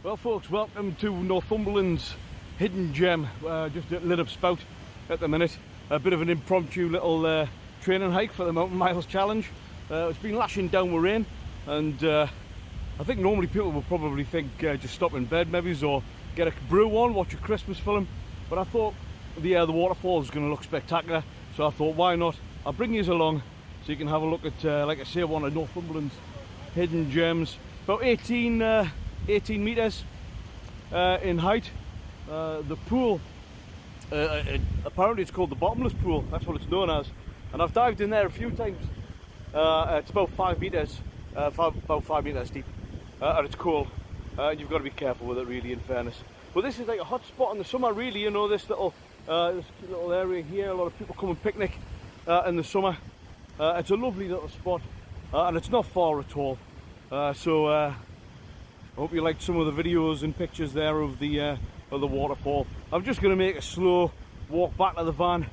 Well folks, welcome to Northumberland's hidden gem, just at Linhope Spout at the minute. A bit of an impromptu little training hike for the Mountain Miles Challenge. It's been lashing down with rain, and I think normally people will probably think just stop in bed maybe, or get a brew on, watch a Christmas film, but I thought the waterfall is going to look spectacular, so I thought why not, I'll bring you along so you can have a look at, like I say, one of Northumberland's hidden gems. About 18 meters in height. The pool, apparently it's called the bottomless pool, that's what it's known as, and I've dived in there a few times. It's about 5 meters, about 5 meters deep, and it's cold, and you've got to be careful with it really, in fairness. But this is like a hot spot in the summer really, you know, this little area here. A lot of people come and picnic in the summer. It's a lovely little spot, and it's not far at all, so I hope you liked some of the videos and pictures there of the waterfall. I'm just going to make a slow walk back to the van,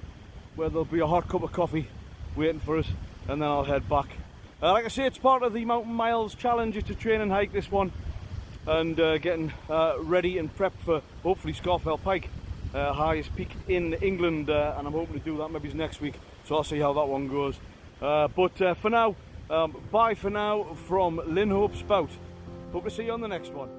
where there'll be a hot cup of coffee waiting for us, and then I'll head back. Like I say, it's part of the Mountain Miles Challenge. It's a training hike, this one, and getting ready and prepped for hopefully Scafell Pike, highest peak in England, and I'm hoping to do that maybe next week, so I'll see how that one goes. But for now, bye for now from Linhope Spout. Hope to see you on the next one.